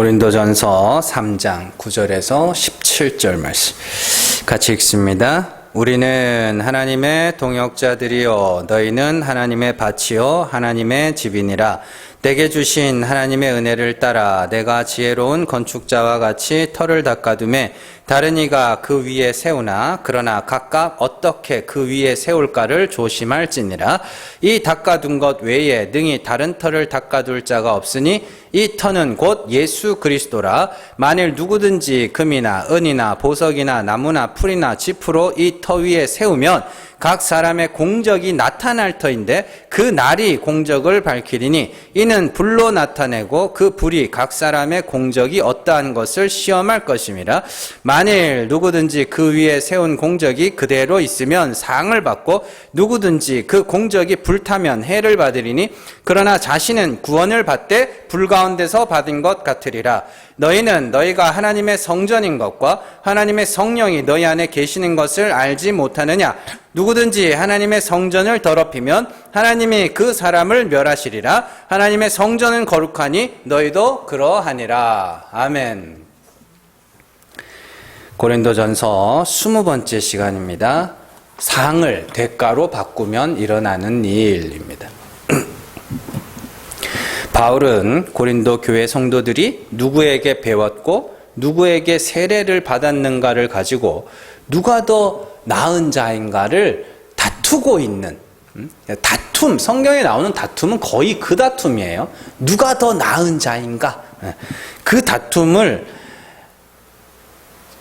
고린도전서 3장 9절에서 17절 말씀 같이 읽습니다. 우리는 하나님의 동역자들이요 너희는 하나님의 밭이요 하나님의 집이니라. 내게 주신 하나님의 은혜를 따라 내가 지혜로운 건축자와 같이 터를 닦아두매 다른 이가 그 위에 세우나 그러나 각각 어떻게 그 위에 세울까를 조심할지니라. 이 닦아둔 것 외에 능히 다른 터를 닦아둘 자가 없으니 이 터는 곧 예수 그리스도라. 만일 누구든지 금이나 은이나 보석이나 나무나 풀이나 지푸로 이 터 위에 세우면 각 사람의 공적이 나타날 터인데 그 날이 공적을 밝히리니 이는 불로 나타내고 그 불이 각 사람의 공적이 어떠한 것을 시험할 것임이라. 만일 누구든지 그 위에 세운 공적이 그대로 있으면 상을 받고 누구든지 그 공적이 불타면 해를 받으리니 그러나 자신은 구원을 받되 불 가운데서 받은 것 같으리라. 너희는 너희가 하나님의 성전인 것과 하나님의 성령이 너희 안에 계시는 것을 알지 못하느냐. 누구든지 하나님의 성전을 더럽히면 하나님이 그 사람을 멸하시리라. 하나님의 성전은 거룩하니 너희도 그러하니라. 아멘. 고린도전서 20번째 시간입니다. 상을 대가로 바꾸면 일어나는 일입니다. 바울은 고린도 교회 성도들이 누구에게 배웠고 누구에게 세례를 받았는가를 가지고 누가 더 나은 자인가를 다투고 있는 다툼, 성경에 나오는 다툼은 거의 그 다툼이에요. 누가 더 나은 자인가? 그 다툼을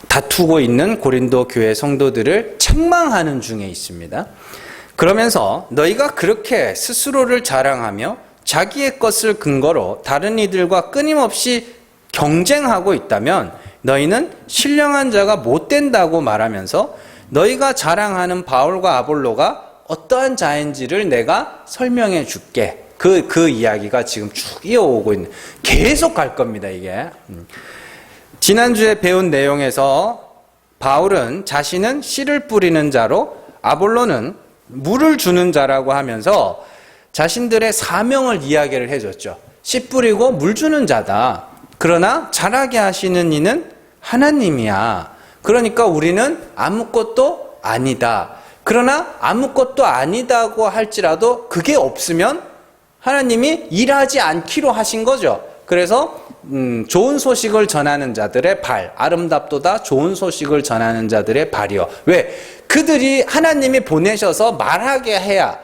다투고 있는 고린도 교회 성도들을 책망하는 중에 있습니다. 그러면서 너희가 그렇게 스스로를 자랑하며 자기의 것을 근거로 다른 이들과 끊임없이 경쟁하고 있다면 너희는 신령한 자가 못 된다고 말하면서 너희가 자랑하는 바울과 아볼로가 어떠한 자인지를 내가 설명해 줄게. 그 이야기가 지금 쭉 이어오고 있는, 계속 갈 겁니다, 이게. 지난주에 배운 내용에서 바울은 자신은 씨를 뿌리는 자로 아볼로는 물을 주는 자라고 하면서 자신들의 사명을 이야기를 해줬죠. 씨 뿌리고 물 주는 자다. 그러나 자라게 하시는 이는 하나님이야. 그러니까 우리는 아무것도 아니다. 그러나 아무것도 아니다고 할지라도 그게 없으면 하나님이 일하지 않기로 하신 거죠. 그래서 좋은 소식을 전하는 자들의 발, 아름답도다 좋은 소식을 전하는 자들의 발이요. 왜? 그들이 하나님이 보내셔서 말하게 해야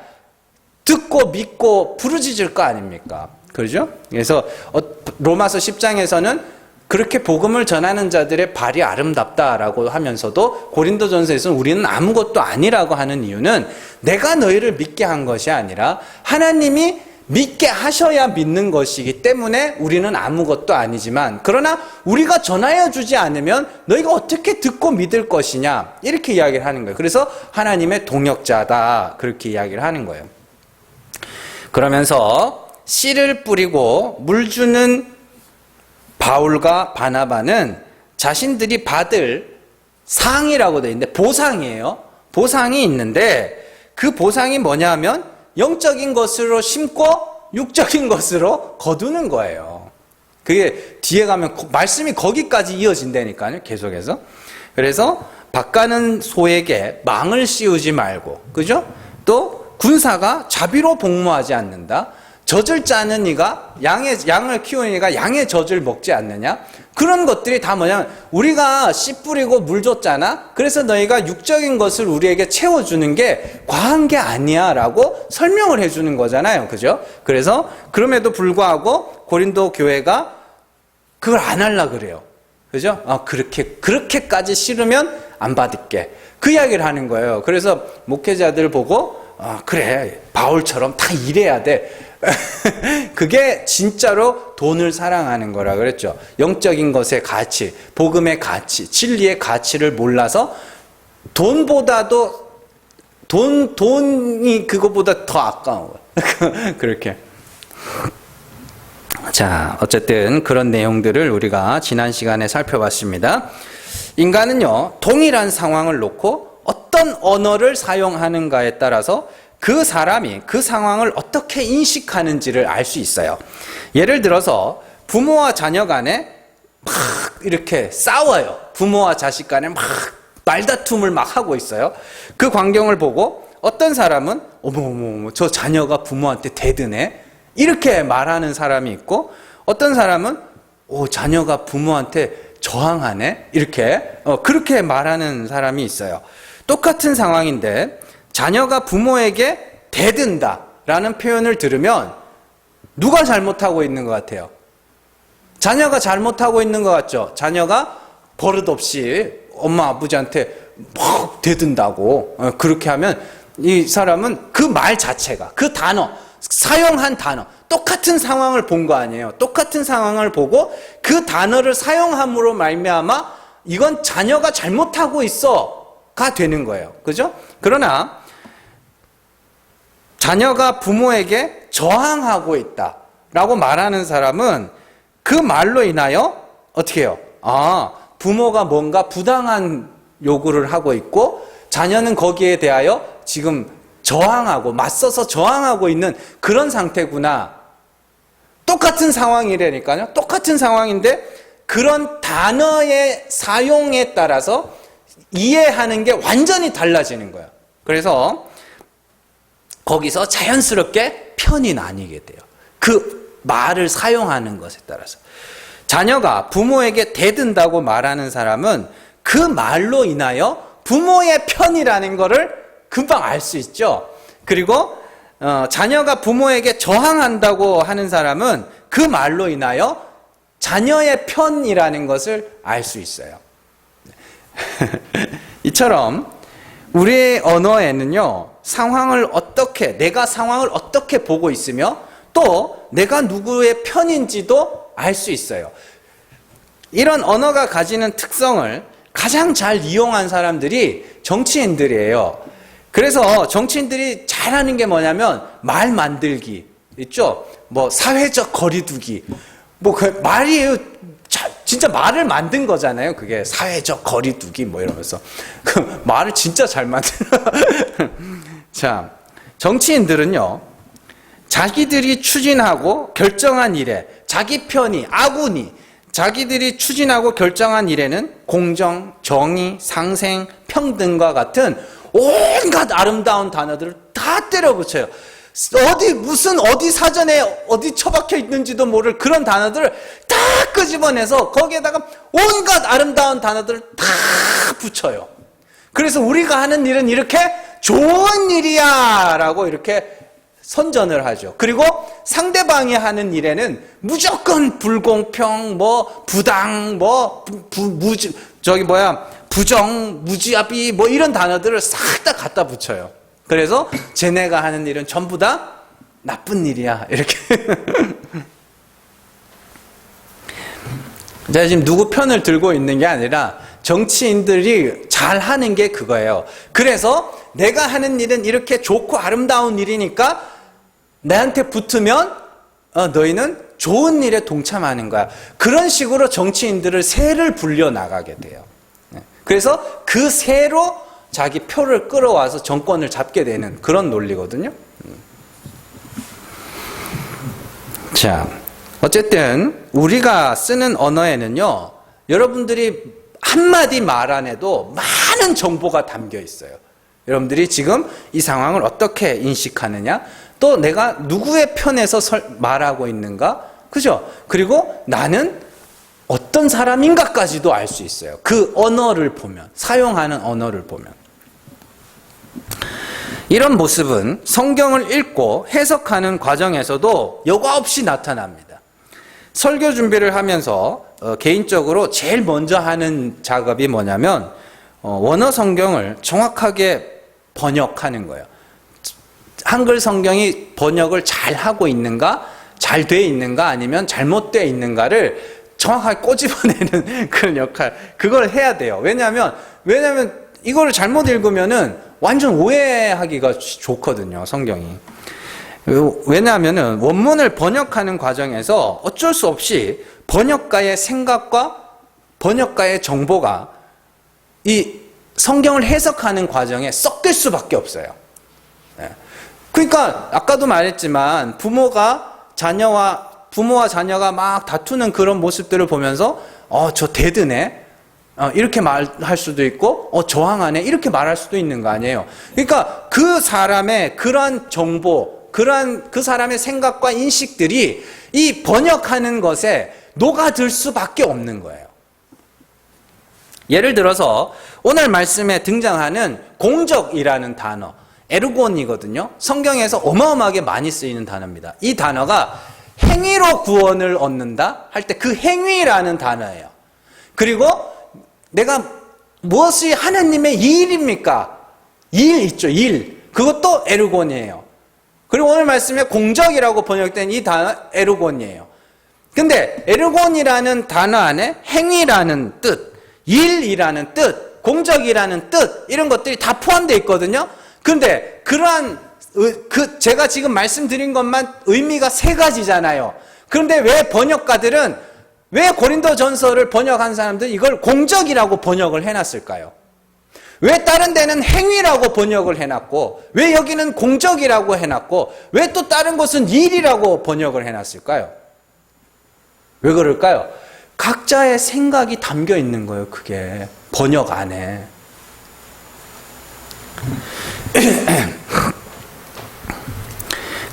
듣고 믿고 부르짖을 거 아닙니까? 그렇죠? 그래서 로마서 10장에서는 그렇게 복음을 전하는 자들의 발이 아름답다라고 하면서도 고린도전서에서는 우리는 아무것도 아니라고 하는 이유는 내가 너희를 믿게 한 것이 아니라 하나님이 믿게 하셔야 믿는 것이기 때문에 우리는 아무것도 아니지만 그러나 우리가 전하여 주지 않으면 너희가 어떻게 듣고 믿을 것이냐 이렇게 이야기를 하는 거예요. 그래서 하나님의 동역자다 그렇게 이야기를 하는 거예요. 그러면서 씨를 뿌리고 물 주는 바울과 바나바는 자신들이 받을 상이라고 되어 있는데 보상이에요. 보상이 있는데 그 보상이 뭐냐 하면 영적인 것으로 심고 육적인 것으로 거두는 거예요. 그게 뒤에 가면 말씀이 거기까지 이어진다니까요. 계속해서. 그래서 밭가는 소에게 망을 씌우지 말고, 그죠? 또 군사가 자비로 복무하지 않는다. 젖을 짜는 이가 양을 키우는 이가 양의 젖을 먹지 않느냐. 그런 것들이 다 뭐냐면 우리가 씨 뿌리고 물 줬잖아. 그래서 너희가 육적인 것을 우리에게 채워주는 게 과한 게 아니야 라고 설명을 해주는 거잖아요. 그죠? 그래서 그럼에도 불구하고 고린도 교회가 그걸 안 하려고 그래요. 그죠? 그렇게까지 싫으면 안 받을게. 그 이야기를 하는 거예요. 그래서 목회자들 보고 그래 바울처럼 다 일해야 돼. 그게 진짜로 돈을 사랑하는 거라 그랬죠. 영적인 것의 가치, 복음의 가치, 진리의 가치를 몰라서 돈이 그거보다 더 아까운 거예요. 그렇게. 자, 어쨌든 그런 내용들을 우리가 지난 시간에 살펴봤습니다. 인간은요, 동일한 상황을 놓고 어떤 언어를 사용하는가에 따라서 그 사람이 그 상황을 어떻게 인식하는지를 알 수 있어요. 예를 들어서 부모와 자녀 간에 막 이렇게 싸워요. 부모와 자식 간에 막 말다툼을 막 하고 있어요. 그 광경을 보고 어떤 사람은 어머 저 자녀가 부모한테 대드네 이렇게 말하는 사람이 있고, 어떤 사람은 자녀가 부모한테 저항하네 이렇게 그렇게 말하는 사람이 있어요. 똑같은 상황인데 자녀가 부모에게 대든다 라는 표현을 들으면 누가 잘못하고 있는 것 같아요? 자녀가 잘못하고 있는 것 같죠? 자녀가 버릇없이 엄마 아버지한테 막 대든다고 그렇게 하면 이 사람은 그 말 자체가, 그 단어, 사용한 단어, 똑같은 상황을 본 거 아니에요. 똑같은 상황을 보고 그 단어를 사용함으로 말미암아 이건 자녀가 잘못하고 있어가 되는 거예요. 그죠? 그러나 자녀가 부모에게 저항하고 있다라고 말하는 사람은 그 말로 인하여 어떻게 해요? 부모가 뭔가 부당한 요구를 하고 있고 자녀는 거기에 대하여 지금 저항하고 맞서서 저항하고 있는 그런 상태구나. 똑같은 상황이라니까요. 똑같은 상황인데 그런 단어의 사용에 따라서 이해하는 게 완전히 달라지는 거예요. 그래서 거기서 자연스럽게 편이 나뉘게 돼요. 그 말을 사용하는 것에 따라서. 자녀가 부모에게 대든다고 말하는 사람은 그 말로 인하여 부모의 편이라는 것을 금방 알 수 있죠. 그리고 자녀가 부모에게 저항한다고 하는 사람은 그 말로 인하여 자녀의 편이라는 것을 알 수 있어요. 이처럼 우리의 언어에는요, 내가 상황을 어떻게 보고 있으며 또 내가 누구의 편인지도 알 수 있어요. 이런 언어가 가지는 특성을 가장 잘 이용한 사람들이 정치인들이에요. 그래서 정치인들이 잘하는 게 뭐냐면 말 만들기 있죠. 뭐 사회적 거리두기, 뭐 그 말이에요. 진짜 말을 만든 거잖아요. 그게 사회적 거리두기 뭐 이러면서 그 말을 진짜 잘 만들어. 자, 정치인들은요, 자기들이 추진하고 결정한 일에 자기 편이 아군이 자기들이 추진하고 결정한 일에는 공정, 정의, 상생, 평등과 같은 온갖 아름다운 단어들을 다 때려붙여요. 어디 사전에 어디 처박혀 있는지도 모를 그런 단어들을 다 끄집어내서 거기에다가 온갖 아름다운 단어들을 다 붙여요. 그래서 우리가 하는 일은 이렇게 좋은 일이야 라고 이렇게 선전을 하죠. 그리고 상대방이 하는 일에는 무조건 불공평, 부당, 부정, 무지합의 이런 단어들을 싹 다 갖다 붙여요. 그래서 쟤네가 하는 일은 전부 다 나쁜 일이야 이렇게. 제가 지금 누구 편을 들고 있는 게 아니라 정치인들이 잘 하는 게 그거예요. 그래서 내가 하는 일은 이렇게 좋고 아름다운 일이니까 나한테 붙으면 너희는 좋은 일에 동참하는 거야. 그런 식으로 정치인들을 새를 불려 나가게 돼요. 그래서 그 새로 자기 표를 끌어와서 정권을 잡게 되는 그런 논리거든요. 자, 어쨌든 우리가 쓰는 언어에는요, 여러분들이 한마디 말 안에도 많은 정보가 담겨 있어요. 여러분들이 지금 이 상황을 어떻게 인식하느냐, 또 내가 누구의 편에서 말하고 있는가, 그죠? 그리고 나는 어떤 사람인가까지도 알 수 있어요. 그 언어를 보면, 사용하는 언어를 보면. 이런 모습은 성경을 읽고 해석하는 과정에서도 여과 없이 나타납니다. 설교 준비를 하면서 개인적으로 제일 먼저 하는 작업이 뭐냐면 원어 성경을 정확하게 번역하는 거예요. 한글 성경이 번역을 잘 하고 있는가, 잘 돼 있는가, 아니면 잘못되어 있는가를 정확하게 꼬집어내는 그런 역할, 그걸 해야 돼요. 왜냐하면 이거를 잘못 읽으면은 완전 오해하기가 좋거든요, 성경이. 왜냐하면은 원문을 번역하는 과정에서 어쩔 수 없이 번역가의 생각과 번역가의 정보가 이 성경을 해석하는 과정에 섞일 수밖에 없어요. 그러니까 아까도 말했지만 부모가 자녀와 부모와 자녀가 막 다투는 그런 모습들을 보면서 저 대드네, 이렇게 말할 수도 있고 저항하네, 이렇게 말할 수도 있는 거 아니에요. 그러니까 그 사람의 그러한 정보, 그러한 그 사람의 생각과 인식들이 이 번역하는 것에 녹아들 수밖에 없는 거예요. 예를 들어서 오늘 말씀에 등장하는 공적이라는 단어, 에르곤이거든요. 성경에서 어마어마하게 많이 쓰이는 단어입니다. 이 단어가 행위로 구원을 얻는다 할 때 그 행위라는 단어예요. 그리고 내가 무엇이 하나님의 일입니까? 일 있죠, 일. 그것도 에르곤이에요. 그리고 오늘 말씀에 공적이라고 번역된 이 단어 에르곤이에요. 근데 에르곤이라는 단어 안에 행위라는 뜻, 일이라는 뜻, 공적이라는 뜻, 이런 것들이 다 포함되어 있거든요. 근데 그러한 제가 지금 말씀드린 것만 의미가 3가지잖아요. 그런데 왜 번역가들은, 왜 고린도전서를 번역한 사람들은 이걸 공적이라고 번역을 해놨을까요? 왜 다른 데는 행위라고 번역을 해놨고, 왜 여기는 공적이라고 해놨고, 왜 또 다른 곳은 일이라고 번역을 해놨을까요? 왜 그럴까요? 각자의 생각이 담겨 있는 거예요, 그게. 번역 안에.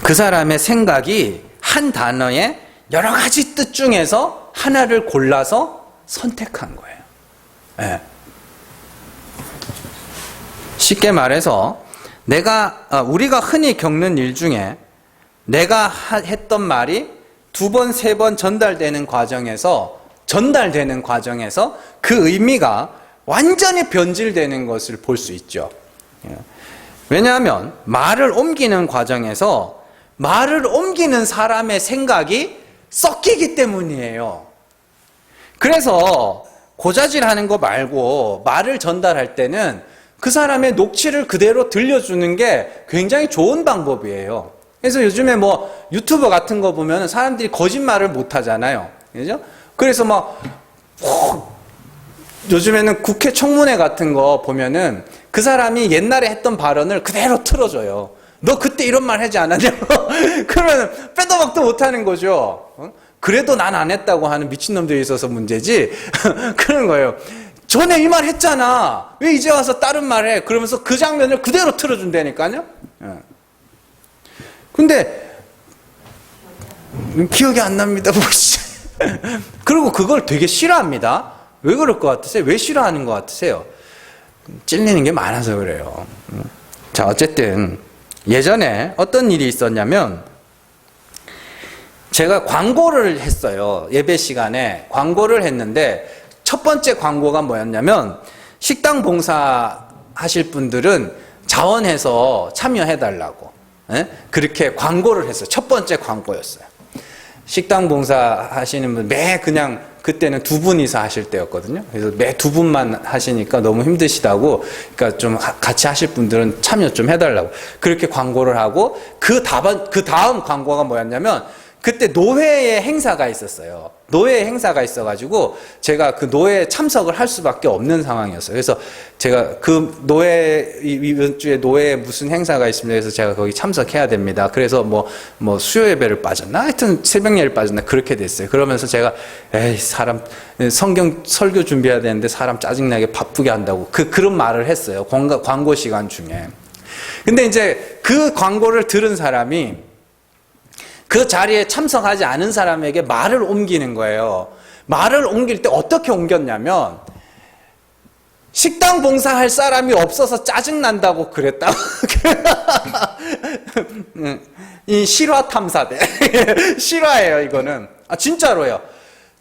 그 사람의 생각이 한 단어의 여러 가지 뜻 중에서 하나를 골라서 선택한 거예요. 네. 쉽게 말해서 우리가 흔히 겪는 일 중에 내가 했던 말이 2번, 3번 전달되는 과정에서 그 의미가 완전히 변질되는 것을 볼 수 있죠. 왜냐하면 말을 옮기는 과정에서 말을 옮기는 사람의 생각이 섞이기 때문이에요. 그래서 고자질하는 거 말고 말을 전달할 때는 그 사람의 녹취를 그대로 들려주는 게 굉장히 좋은 방법이에요. 그래서 요즘에 뭐 유튜버 같은 거 보면 사람들이 거짓말을 못 하잖아요. 그죠? 그래서 요즘에는 국회 청문회 같은 거 보면은 그 사람이 옛날에 했던 발언을 그대로 틀어줘요. 너 그때 이런 말 하지 않았냐고. 그러면 빼도 박도 못하는 거죠. 그래도 난 안 했다고 하는 미친놈들이 있어서 문제지. 그런 거예요. 전에 이 말 했잖아. 왜 이제 와서 다른 말 해? 그러면서 그 장면을 그대로 틀어준다니까요. 근데 기억이 안 납니다. 그리고 그걸 되게 싫어합니다. 왜 그럴 것 같으세요? 왜 싫어하는 것 같으세요? 찔리는 게 많아서 그래요. 자, 어쨌든 예전에 어떤 일이 있었냐면 제가 광고를 했어요. 예배 시간에 광고를 했는데 첫 번째 광고가 뭐였냐면 식당 봉사 하실 분들은 자원해서 참여해달라고 그렇게 광고를 했어요. 첫 번째 광고였어요. 식당 봉사 하시는 분 그냥 그때는 2분이서 하실 때였거든요. 그래서 매 2분만 하시니까 너무 힘드시다고, 그러니까 좀 같이 하실 분들은 참여 좀 해달라고 그렇게 광고를 하고, 그 다음 광고가 뭐였냐면 그때 노회의 행사가 있었어요. 노회의 행사가 있어가지고 제가 그 노회에 참석을 할 수밖에 없는 상황이었어요. 그래서 제가 그 이번 주에 노회에 무슨 행사가 있습니다. 그래서 제가 거기 참석해야 됩니다. 그래서 뭐 수요 예배를 빠졌나? 하여튼 새벽 예배를 빠졌나? 그렇게 됐어요. 그러면서 제가 사람 성경 설교 준비해야 되는데 사람 짜증나게 바쁘게 한다고 그런 말을 했어요. 광고 시간 중에. 근데 이제 그 광고를 들은 사람이 그 자리에 참석하지 않은 사람에게 말을 옮기는 거예요. 말을 옮길 때 어떻게 옮겼냐면 식당 봉사할 사람이 없어서 짜증난다고 그랬다고. 이 실화 탐사대. 실화예요, 이거는. 진짜로요.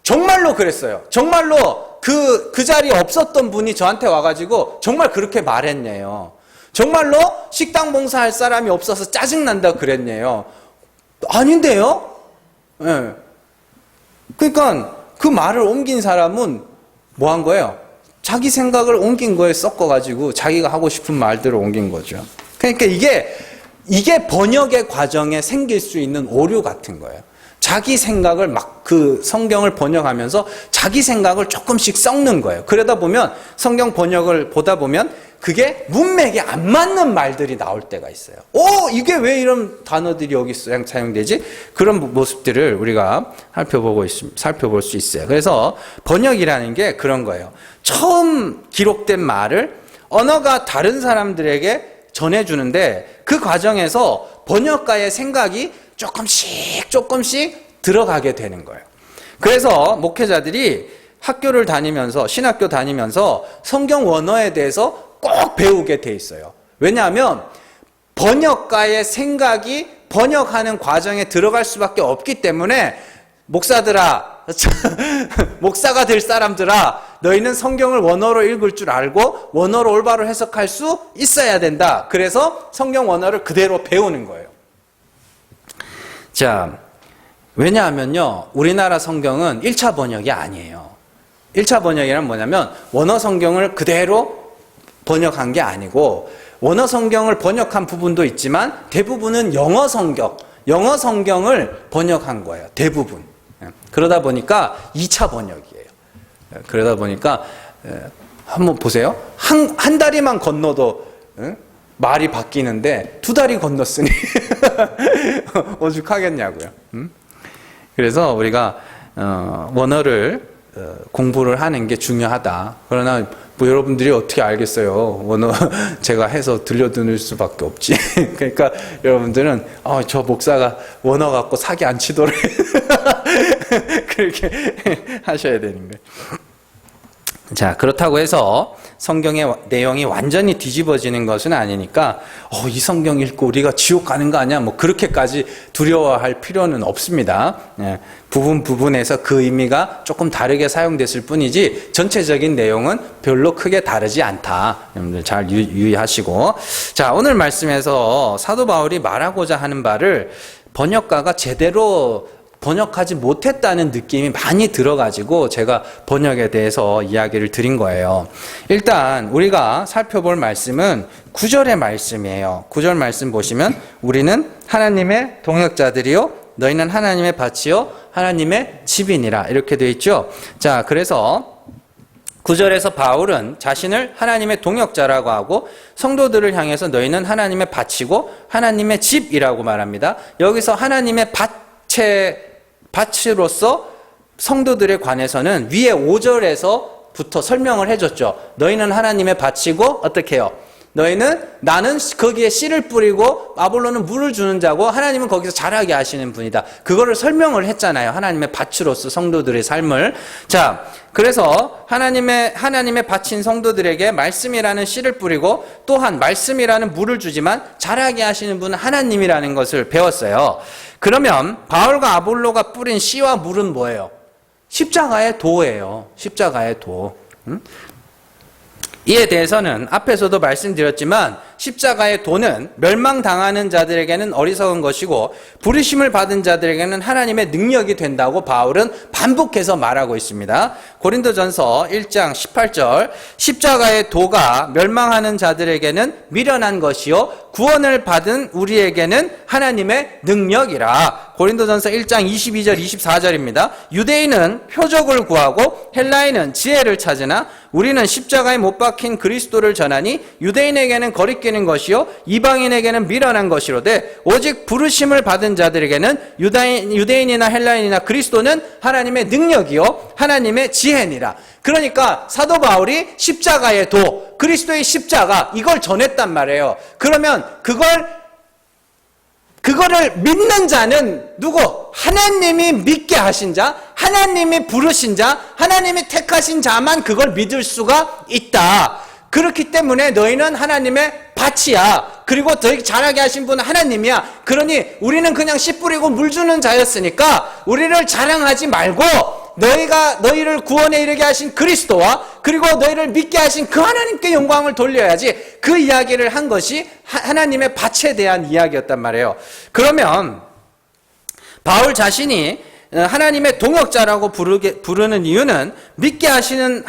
정말로 그랬어요. 정말로 그 자리에 없었던 분이 저한테 와가지고 정말 그렇게 말했네요. 정말로 식당 봉사할 사람이 없어서 짜증난다고 그랬네요. 아닌데요? 네. 그러니까 그 말을 옮긴 사람은 뭐 한 거예요? 자기 생각을 옮긴 거에 섞어가지고 자기가 하고 싶은 말대로 옮긴 거죠. 그러니까 이게 번역의 과정에 생길 수 있는 오류 같은 거예요. 자기 생각을 그 성경을 번역하면서 자기 생각을 조금씩 섞는 거예요. 그러다 보면 성경 번역을 보다 보면 그게 문맥에 안 맞는 말들이 나올 때가 있어요. 이게 왜 이런 단어들이 여기 사용되지? 그런 모습들을 우리가 살펴볼 수 있어요. 그래서 번역이라는 게 그런 거예요. 처음 기록된 말을 언어가 다른 사람들에게 전해주는데 그 과정에서 번역가의 생각이 조금씩 들어가게 되는 거예요. 그래서 목회자들이 학교를 다니면서 신학교 다니면서 성경 원어에 대해서 꼭 배우게 돼 있어요. 왜냐하면 번역가의 생각이 번역하는 과정에 들어갈 수밖에 없기 때문에 목사들아, 목사가 될 사람들아, 너희는 성경을 원어로 읽을 줄 알고 원어로 올바로 해석할 수 있어야 된다. 그래서 성경 원어를 그대로 배우는 거예요. 자, 왜냐하면요, 우리나라 성경은 1차 번역이 아니에요. 1차 번역이란 뭐냐면 원어 성경을 그대로 번역한 게 아니고 원어 성경을 번역한 부분도 있지만 대부분은 영어 성경을 번역한 거예요. 대부분. 그러다 보니까 2차 번역이에요. 그러다 보니까 한번 보세요. 한 다리만 건너도 말이 바뀌는데 2다리 건넜으니 오죽하겠냐고요. 그래서 우리가 원어를 공부를 하는 게 중요하다. 그러나 뭐 여러분들이 어떻게 알겠어요? 원어 제가 해서 들려드릴 수밖에 없지. 그러니까 여러분들은 저 목사가 원어 갖고 사기 안 치도록 그렇게 하셔야 되는 거예요. 자, 그렇다고 해서 성경의 내용이 완전히 뒤집어지는 것은 아니니까 이 성경 읽고 우리가 지옥 가는 거 아니야? 뭐 그렇게까지 두려워할 필요는 없습니다. 부분에서 그 의미가 조금 다르게 사용됐을 뿐이지 전체적인 내용은 별로 크게 다르지 않다. 여러분들 잘 유의하시고, 자, 오늘 말씀에서 사도 바울이 말하고자 하는 바를 번역가가 제대로 번역하지 못했다는 느낌이 많이 들어가지고 제가 번역에 대해서 이야기를 드린 거예요. 일단 우리가 살펴볼 말씀은 9절의 말씀이에요. 9절 말씀 보시면 우리는 하나님의 동역자들이요 너희는 하나님의 밭이요 하나님의 집이니라 이렇게 되어 있죠. 자, 그래서 9절에서 바울은 자신을 하나님의 동역자라고 하고 성도들을 향해서 너희는 하나님의 밭이고 하나님의 집이라고 말합니다. 여기서 하나님의 밭으로서 성도들에 관해서는 위에 5절에서부터 설명을 해줬죠. 너희는 하나님의 밭이고 어떻게 해요? 나는 거기에 씨를 뿌리고 아볼로는 물을 주는 자고 하나님은 거기서 자라게 하시는 분이다. 그거를 설명을 했잖아요. 하나님의 밭으로서 성도들의 삶을. 자, 그래서 하나님의 밭인 성도들에게 말씀이라는 씨를 뿌리고 또한 말씀이라는 물을 주지만 자라게 하시는 분은 하나님이라는 것을 배웠어요. 그러면 바울과 아볼로가 뿌린 씨와 물은 뭐예요? 십자가의 도예요. 십자가의 도. 이에 대해서는 앞에서도 말씀드렸지만 십자가의 도는 멸망당하는 자들에게는 어리석은 것이고 부르심을 받은 자들에게는 하나님의 능력이 된다고 바울은 반복해서 말하고 있습니다. 고린도전서 1장 18절 십자가의 도가 멸망하는 자들에게는 미련한 것이요 구원을 받은 우리에게는 하나님의 능력이라. 고린도전서 1장 22절 24절입니다. 유대인은 표적을 구하고 헬라인은 지혜를 찾으나 우리는 십자가에 못 박힌 그리스도를 전하니 유대인에게는 거리끼는 것이요 이방인에게는 미련한 것이로되 오직 부르심을 받은 자들에게는 유대인이나 헬라인이나 그리스도는 하나님의 능력이요 하나님의 지혜니라. 그러니까 사도 바울이 십자가의 도, 그리스도의 십자가 이걸 전했단 말이에요. 그러면 그거를 믿는 자는 누구? 하나님이 믿게 하신 자, 하나님이 부르신 자, 하나님이 택하신 자만 그걸 믿을 수가 있다. 그렇기 때문에 너희는 하나님의 밭이야. 그리고 너희 자라게 하신 분은 하나님이야. 그러니 우리는 그냥 씨 뿌리고 물 주는 자였으니까 우리를 자랑하지 말고 너희를 구원에 이르게 하신 그리스도와 그리고 너희를 믿게 하신 그 하나님께 영광을 돌려야지. 그 이야기를 한 것이 하나님의 밭에 대한 이야기였단 말이에요. 그러면 바울 자신이 하나님의 동역자라고 부르는 이유는 믿게 하시는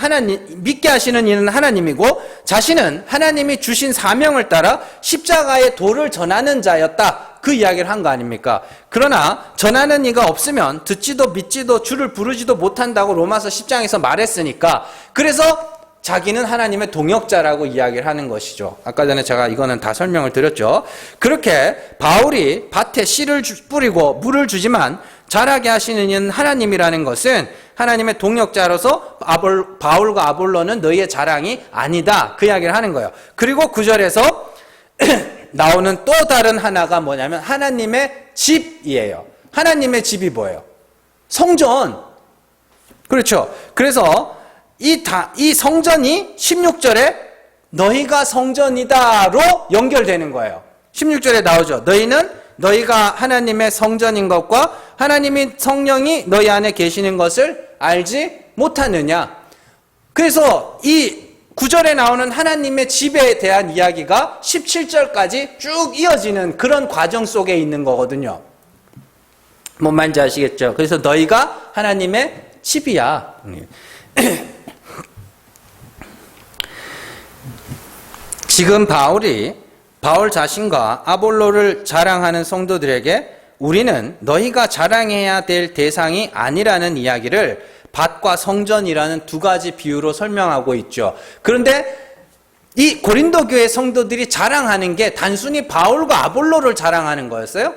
이는 하나님이고 자신은 하나님이 주신 사명을 따라 십자가의 도를 전하는 자였다. 그 이야기를 한 거 아닙니까? 그러나 전하는 이가 없으면 듣지도 믿지도 주를 부르지도 못한다고 로마서 10장에서 말했으니까 그래서 자기는 하나님의 동역자라고 이야기를 하는 것이죠. 아까 전에 제가 이거는 다 설명을 드렸죠. 그렇게 바울이 밭에 씨를 뿌리고 물을 주지만 자라게 하시는 이는 하나님이라는 것은 하나님의 동역자로서 바울과 아볼로는 너희의 자랑이 아니다, 그 이야기를 하는 거예요. 그리고 9절에서 나오는 또 다른 하나가 뭐냐면 하나님의 집이에요. 하나님의 집이 뭐예요? 성전. 그렇죠. 그래서 이 성전이 16절에 너희가 성전이다로 연결되는 거예요. 16절에 나오죠. 너희가 하나님의 성전인 것과 하나님의 성령이 너희 안에 계시는 것을 알지 못하느냐. 그래서 이 9절에 나오는 하나님의 집에 대한 이야기가 17절까지 쭉 이어지는 그런 과정 속에 있는 거거든요. 뭔 말인지 아시겠죠? 그래서 너희가 하나님의 집이야. 지금 바울 자신과 아볼로를 자랑하는 성도들에게 우리는 너희가 자랑해야 될 대상이 아니라는 이야기를 밭과 성전이라는 두 가지 비유로 설명하고 있죠. 그런데 이 고린도 교회 성도들이 자랑하는 게 단순히 바울과 아볼로를 자랑하는 거였어요?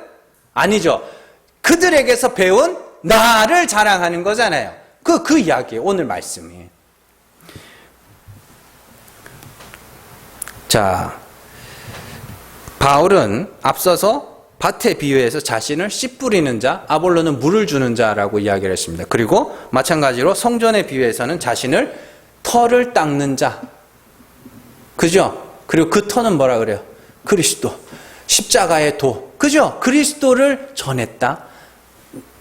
아니죠. 그들에게서 배운 나를 자랑하는 거잖아요. 그 이야기예요. 오늘 말씀이. 자, 바울은 앞서서 밭에 비유해서 자신을 씨 뿌리는 자, 아볼로는 물을 주는 자라고 이야기를 했습니다. 그리고 마찬가지로 성전에 비유해서는 자신을 터를 닦는 자. 그죠? 그리고 그 터는 뭐라 그래요? 그리스도. 십자가의 도. 그죠? 그리스도를 전했다.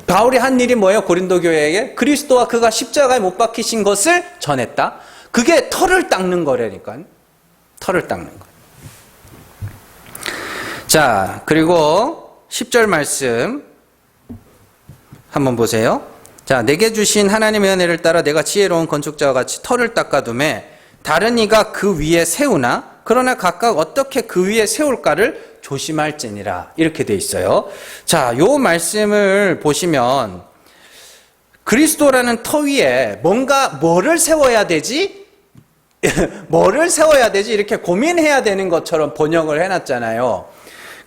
바울이 한 일이 뭐예요? 고린도 교회에게 그리스도와 그가 십자가에 못 박히신 것을 전했다. 그게 터를 닦는 거라니까요. 터를 닦는 거. 자, 그리고 10절 말씀 한번 보세요. 자, 내게 주신 하나님의 은혜를 따라 내가 지혜로운 건축자와 같이 터를 닦아두매 다른 이가 그 위에 세우나 그러나 각각 어떻게 그 위에 세울까를 조심할지니라. 이렇게 돼 있어요. 자, 요 말씀을 보시면 그리스도라는 터 위에 뭐를 세워야 되지? 뭐를 세워야 되지? 이렇게 고민해야 되는 것처럼 번역을 해놨잖아요.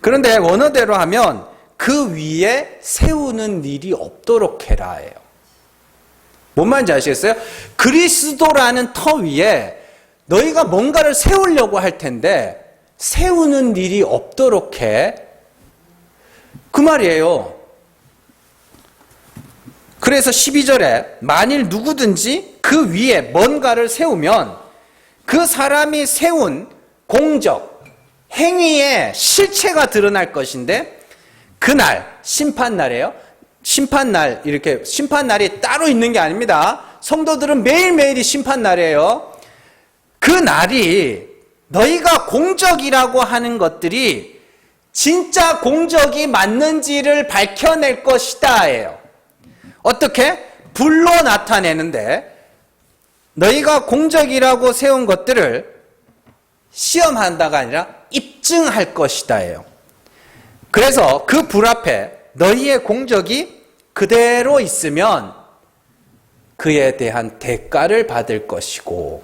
그런데 원어대로 하면 그 위에 세우는 일이 없도록 해라 해요. 뭔 말인지 아시겠어요? 그리스도라는 터 위에 너희가 뭔가를 세우려고 할 텐데 세우는 일이 없도록 해. 그 말이에요. 그래서 12절에 만일 누구든지 그 위에 뭔가를 세우면 그 사람이 세운 공적, 행위의 실체가 드러날 것인데 그날 심판날이에요. 심판날, 이렇게 심판날이 따로 있는 게 아닙니다. 성도들은 매일매일이 심판날이에요. 그 날이 너희가 공적이라고 하는 것들이 진짜 공적이 맞는지를 밝혀낼 것이다 예요. 어떻게? 불로 나타내는데 너희가 공적이라고 세운 것들을 시험한다가 아니라 입증할 것이다 예요. 그래서 그 불 앞에 너희의 공적이 그대로 있으면 그에 대한 대가를 받을 것이고,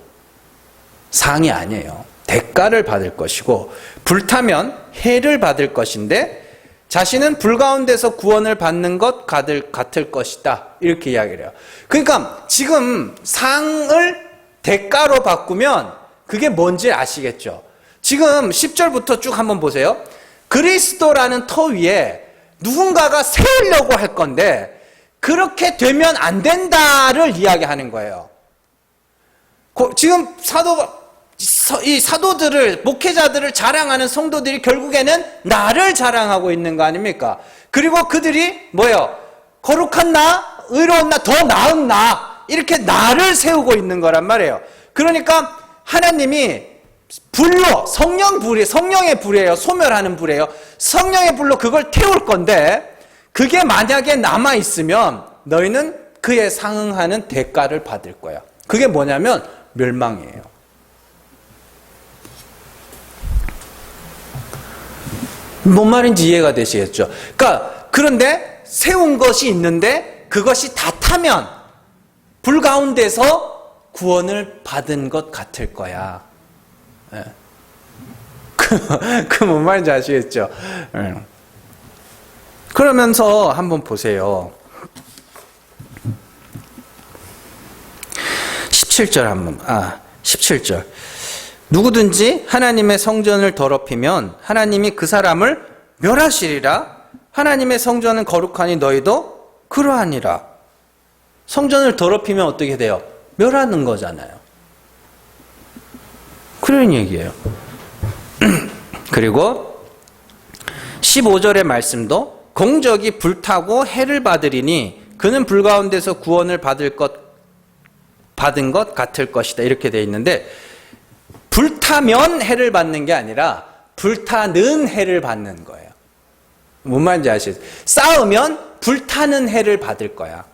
상이 아니에요. 대가를 받을 것이고, 불타면 해를 받을 것인데 자신은 불 가운데서 구원을 받는 것 같을 것이다. 이렇게 이야기를 해요. 그러니까 지금 상을 대가로 바꾸면 그게 뭔지 아시겠죠? 지금 10절부터 쭉 한번 보세요. 그리스도라는 터 위에 누군가가 세우려고 할 건데 그렇게 되면 안 된다를 이야기하는 거예요. 지금 이 사도들을, 목회자들을 자랑하는 성도들이 결국에는 나를 자랑하고 있는 거 아닙니까? 그리고 그들이 뭐예요? 거룩한 나, 의로운 나, 더 나은 나, 이렇게 나를 세우고 있는 거란 말이에요. 그러니까 하나님이 불로, 성령의 불이에요. 소멸하는 불이에요. 성령의 불로 그걸 태울 건데 그게 만약에 남아있으면 너희는 그에 상응하는 대가를 받을 거야. 그게 뭐냐면 멸망이에요. 뭔 말인지 이해가 되시겠죠? 그런데 세운 것이 있는데 그것이 다 타면 불 가운데서 구원을 받은 것 같을 거야. 예. 그 뭔 말인지 아시겠죠? 예. 그러면서 한번 보세요. 17절. 누구든지 하나님의 성전을 더럽히면 하나님이 그 사람을 멸하시리라. 하나님의 성전은 거룩하니 너희도 그러하니라. 성전을 더럽히면 어떻게 돼요? 멸하는 거잖아요. 그런 얘기예요. 그리고 15절의 말씀도 공적이 불타고 해를 받으리니 그는 불 가운데서 구원을 받은 것 같을 것이다. 이렇게 되어 있는데, 불타면 해를 받는 게 아니라 불타는 해를 받는 거예요. 뭔 말인지 아시죠? 싸우면 불타는 해를 받을 거야.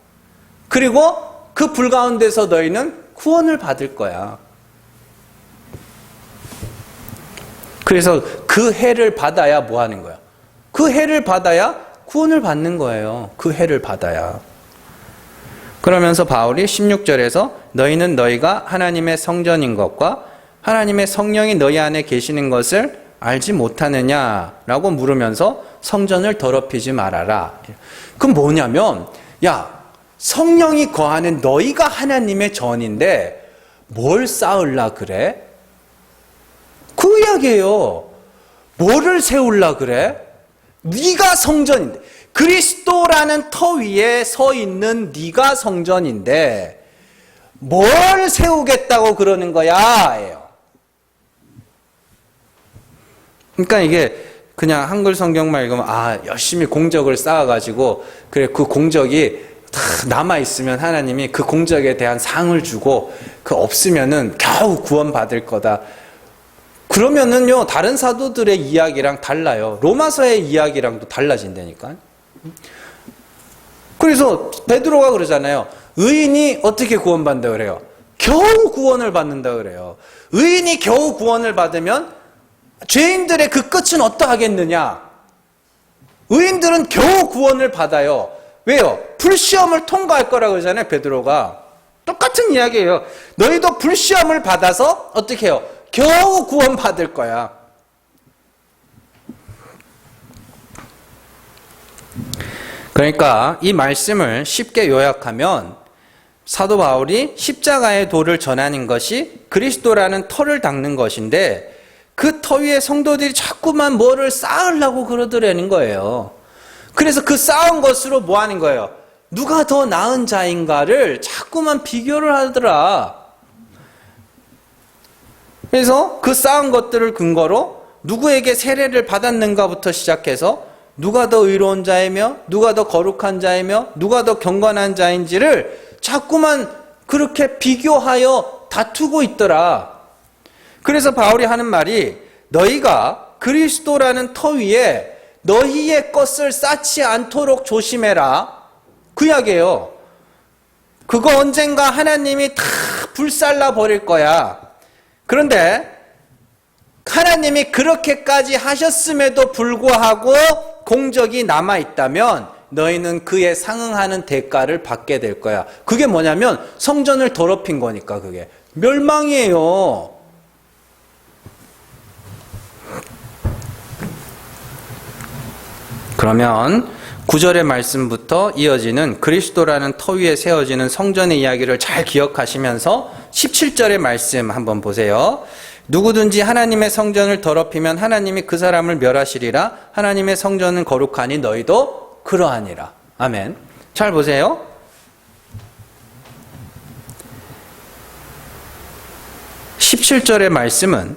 그리고 그 불 가운데서 너희는 구원을 받을 거야. 그래서 그 해를 받아야 뭐 하는 거야? 그 해를 받아야 구원을 받는 거예요. 그 해를 받아야. 그러면서 바울이 16절에서 너희는 너희가 하나님의 성전인 것과 하나님의 성령이 너희 안에 계시는 것을 알지 못하느냐라고 물으면서 성전을 더럽히지 말아라. 그럼 뭐냐면, 야, 성령이 거하는 너희가 하나님의 전인데 뭘 쌓으려 그래? 그 이야기예요. 뭐를 세우려 그래? 네가 성전인데, 그리스도라는 터 위에 서 있는 네가 성전인데 뭘 세우겠다고 그러는 거야? 예요. 그러니까 이게 그냥 한글 성경만 읽으면 열심히 공적을 쌓아가지고 그래 그 공적이 다 남아있으면 하나님이 그 공적에 대한 상을 주고 그 없으면은 겨우 구원받을 거다. 그러면은요 다른 사도들의 이야기랑 달라요. 로마서의 이야기랑도 달라진다니까. 그래서 베드로가 그러잖아요. 의인이 어떻게 구원받는다 그래요? 겨우 구원을 받는다 그래요. 의인이 겨우 구원을 받으면 죄인들의 그 끝은 어떠하겠느냐? 의인들은 겨우 구원을 받아요. 왜요? 불시험을 통과할 거라고 그러잖아요, 베드로가. 똑같은 이야기예요. 너희도 불시험을 받아서 어떻게 해요? 겨우 구원 받을 거야. 그러니까 이 말씀을 쉽게 요약하면 사도 바울이 십자가의 도를 전하는 것이 그리스도라는 터를 닦는 것인데 그 터 위에 성도들이 자꾸만 뭐를 쌓으려고 그러더라는 거예요. 그래서 그 쌓은 것으로 뭐 하는 거예요? 누가 더 나은 자인가를 자꾸만 비교를 하더라. 그래서 그 쌓은 것들을 근거로 누구에게 세례를 받았는가부터 시작해서 누가 더 의로운 자이며 누가 더 거룩한 자이며 누가 더 경건한 자인지를 자꾸만 그렇게 비교하여 다투고 있더라. 그래서 바울이 하는 말이 너희가 그리스도라는 터 위에 너희의 것을 쌓지 않도록 조심해라. 그 이야기예요. 그거 언젠가 하나님이 다 불살라 버릴 거야. 그런데 하나님이 그렇게까지 하셨음에도 불구하고 공적이 남아있다면 너희는 그에 상응하는 대가를 받게 될 거야. 그게 뭐냐면 성전을 더럽힌 거니까 그게 멸망이에요. 그러면 9절의 말씀부터 이어지는 그리스도라는 터 위에 세워지는 성전의 이야기를 잘 기억하시면서 17절의 말씀 한번 보세요. 누구든지 하나님의 성전을 더럽히면 하나님이 그 사람을 멸하시리라. 하나님의 성전은 거룩하니 너희도 그러하니라. 아멘. 잘 보세요. (17절의) 말씀은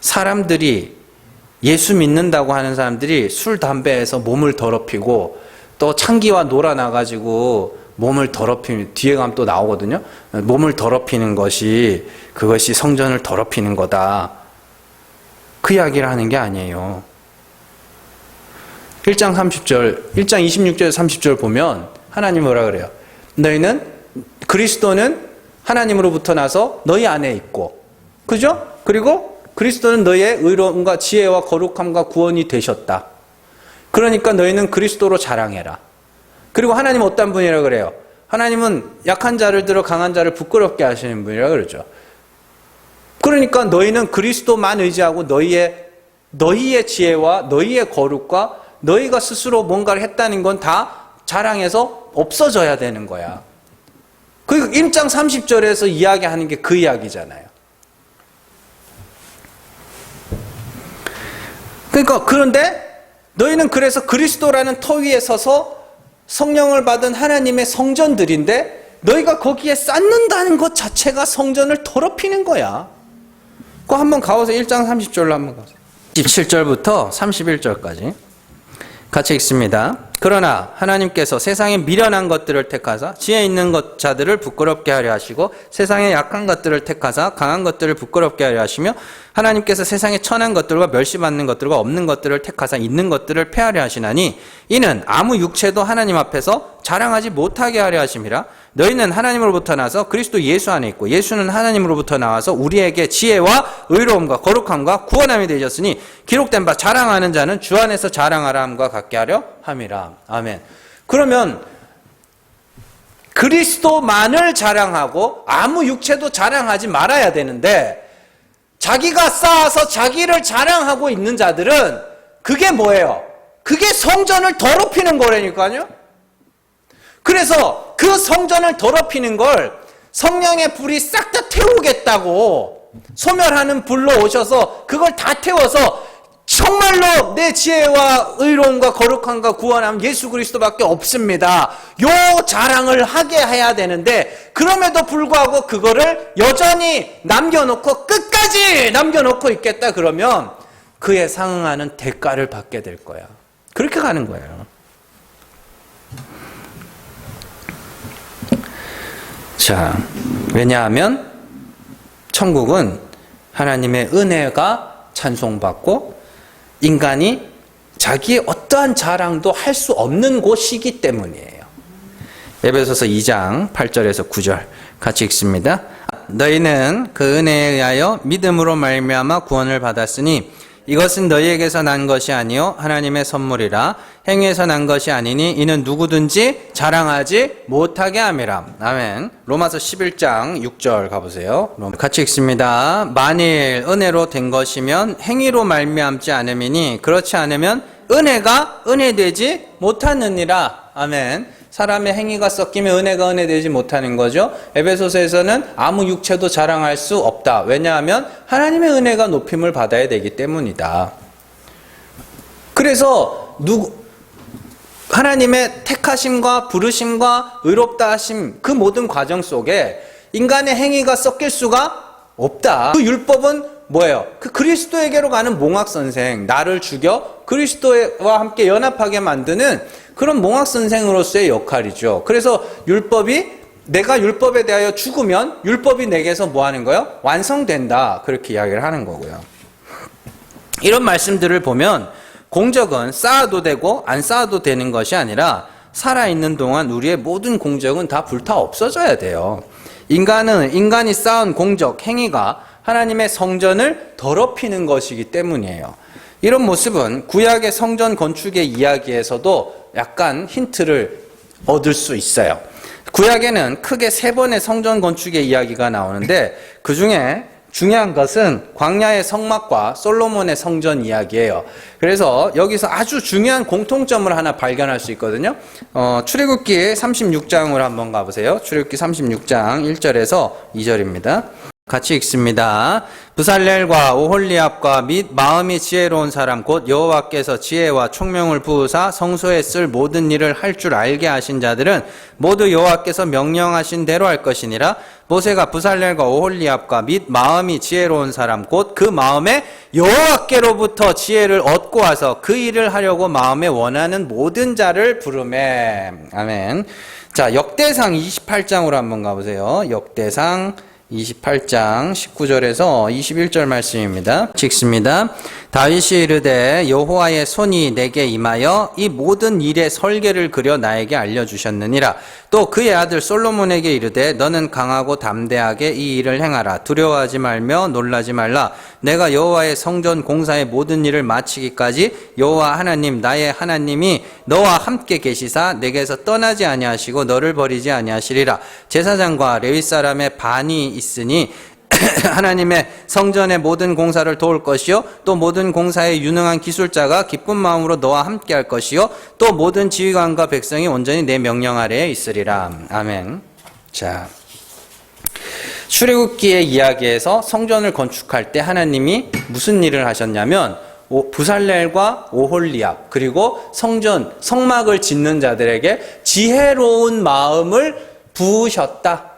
사람들이 예수 믿는다고 하는 사람들이 술, 담배에서 몸을 더럽히고 또 창기와 놀아나가지고 몸을 더럽히면 뒤에 가면 또 나오거든요. 몸을 더럽히는 것이 그것이 성전을 더럽히는 거다. 그 이야기를 하는 게 아니에요. 1장 26절 30절 보면 하나님 뭐라 그래요? 너희는 그리스도는 하나님으로부터 나서 너희 안에 있고, 그죠? 그리고 그리스도는 너희의 의로움과 지혜와 거룩함과 구원이 되셨다. 그러니까 너희는 그리스도로 자랑해라. 그리고 하나님 어떤 분이라고 그래요? 하나님은 약한 자를 들어 강한 자를 부끄럽게 하시는 분이라 그러죠. 그러니까 너희는 그리스도만 의지하고 너희의 지혜와 너희의 거룩과 너희가 스스로 뭔가를 했다는 건 다 자랑해서 없어져야 되는 거야. 그 1장 30절에서 이야기하는 게 그 이야기잖아요. 그러니까 그런데 너희는 그래서 그리스도라는 터 위에 서서 성령을 받은 하나님의 성전들인데 너희가 거기에 쌓는다는 것 자체가 성전을 더럽히는 거야. 그거 한번 가보세요. 1장 30절로 한번 가보세요. 17절부터 31절까지 같이 읽습니다. 그러나 하나님께서 세상에 미련한 것들을 택하사 지혜 있는 자들을 부끄럽게 하려 하시고 세상에 약한 것들을 택하사 강한 것들을 부끄럽게 하려 하시며 하나님께서 세상에 천한 것들과 멸시받는 것들과 없는 것들을 택하사 있는 것들을 폐하려 하시나니 이는 아무 육체도 하나님 앞에서 자랑하지 못하게 하려 하심이라. 너희는 하나님으로부터 나서 그리스도 예수 안에 있고 예수는 하나님으로부터 나와서 우리에게 지혜와 의로움과 거룩함과 구원함이 되셨으니 기록된 바 자랑하는 자는 주 안에서 자랑하라 함과 같게 하려 함이라. 아멘. 그러면 그리스도만을 자랑하고 아무 육체도 자랑하지 말아야 되는데 자기가 쌓아서 자기를 자랑하고 있는 자들은 그게 뭐예요? 그게 성전을 더럽히는 거라니까요. 그래서 그 성전을 더럽히는 걸 성령의 불이 싹 다 태우겠다고 소멸하는 불로 오셔서 그걸 다 태워서 정말로 내 지혜와 의로움과 거룩함과 구원함 예수 그리스도밖에 없습니다. 요 자랑을 하게 해야 되는데 그럼에도 불구하고 그거를 여전히 남겨놓고 끝까지 남겨놓고 있겠다 그러면 그에 상응하는 대가를 받게 될 거야. 그렇게 가는 거예요. 자, 왜냐하면 천국은 하나님의 은혜가 찬송받고 인간이 자기의 어떠한 자랑도 할 수 없는 곳이기 때문이에요. 에베소서 2장 8절에서 9절 같이 읽습니다. 너희는 그 은혜에 의하여 믿음으로 말미암아 구원을 받았으니 이것은 너희에게서 난 것이 아니요 하나님의 선물이라. 행위에서 난 것이 아니니 이는 누구든지 자랑하지 못하게 함이라. 아멘. 로마서 11장 6절 가보세요. 같이 읽습니다. 만일 은혜로 된 것이면 행위로 말미암지 않음이니 그렇지 않으면 은혜가 은혜되지 못하느니라. 아멘. 사람의 행위가 섞이면 은혜가 은혜되지 못하는 거죠. 에베소서에서는 아무 육체도 자랑할 수 없다. 왜냐하면 하나님의 은혜가 높임을 받아야 되기 때문이다. 그래서 하나님의 택하심과 부르심과 의롭다 하심 그 모든 과정 속에 인간의 행위가 섞일 수가 없다. 그 율법은 뭐예요? 그 그리스도에게로 가는 몽학선생, 나를 죽여 그리스도와 함께 연합하게 만드는 그런 몽학선생으로서의 역할이죠. 그래서 내가 율법에 대하여 죽으면 율법이 내게서 뭐 하는 거예요? 완성된다. 그렇게 이야기를 하는 거고요. 이런 말씀들을 보면 공적은 쌓아도 되고 안 쌓아도 되는 것이 아니라 살아있는 동안 우리의 모든 공적은 다 불타 없어져야 돼요. 인간이 쌓은 공적, 행위가 하나님의 성전을 더럽히는 것이기 때문이에요. 이런 모습은 구약의 성전 건축의 이야기에서도 약간 힌트를 얻을 수 있어요. 구약에는 크게 3번의 성전 건축의 이야기가 나오는데 그 중에 중요한 것은 광야의 성막과 솔로몬의 성전 이야기예요. 그래서 여기서 아주 중요한 공통점을 하나 발견할 수 있거든요. 출애굽기 36장으로 한번 가보세요. 출애굽기 36장 1절에서 2절입니다. 같이 읽습니다. 부살렐과 오홀리압과 및 마음이 지혜로운 사람 곧 여호와께서 지혜와 총명을 부으사 성소에 쓸 모든 일을 할 줄 알게 하신 자들은 모두 여호와께서 명령하신 대로 할 것이니라. 모세가 부살렐과 오홀리압과 및 마음이 지혜로운 사람 곧 그 마음에 여호와께로부터 지혜를 얻고 와서 그 일을 하려고 마음에 원하는 모든 자를 부르매. 아멘. 자, 역대상 28장으로 한번 가보세요. 역대상 28장 19절에서 21절 말씀입니다. 읽습니다. 다윗이 이르되 여호와의 손이 내게 임하여 이 모든 일의 설계를 그려 나에게 알려주셨느니라. 또 그의 아들 솔로몬에게 이르되 너는 강하고 담대하게 이 일을 행하라. 두려워하지 말며 놀라지 말라. 내가 여호와의 성전 공사의 모든 일을 마치기까지 여호와 하나님 나의 하나님이 너와 함께 계시사 내게서 떠나지 아니하시고 너를 버리지 아니하시리라. 제사장과 레위 사람의 반이 있으니 하나님의 성전의 모든 공사를 도울 것이요 또 모든 공사에 유능한 기술자가 기쁜 마음으로 너와 함께 할 것이요 또 모든 지휘관과 백성이 온전히 내 명령 아래에 있으리라. 아멘. 자, 출애굽기의 이야기에서 성전을 건축할 때 하나님이 무슨 일을 하셨냐면 부살렐과 오홀리압 그리고 성막을 짓는 자들에게 지혜로운 마음을 부으셨다.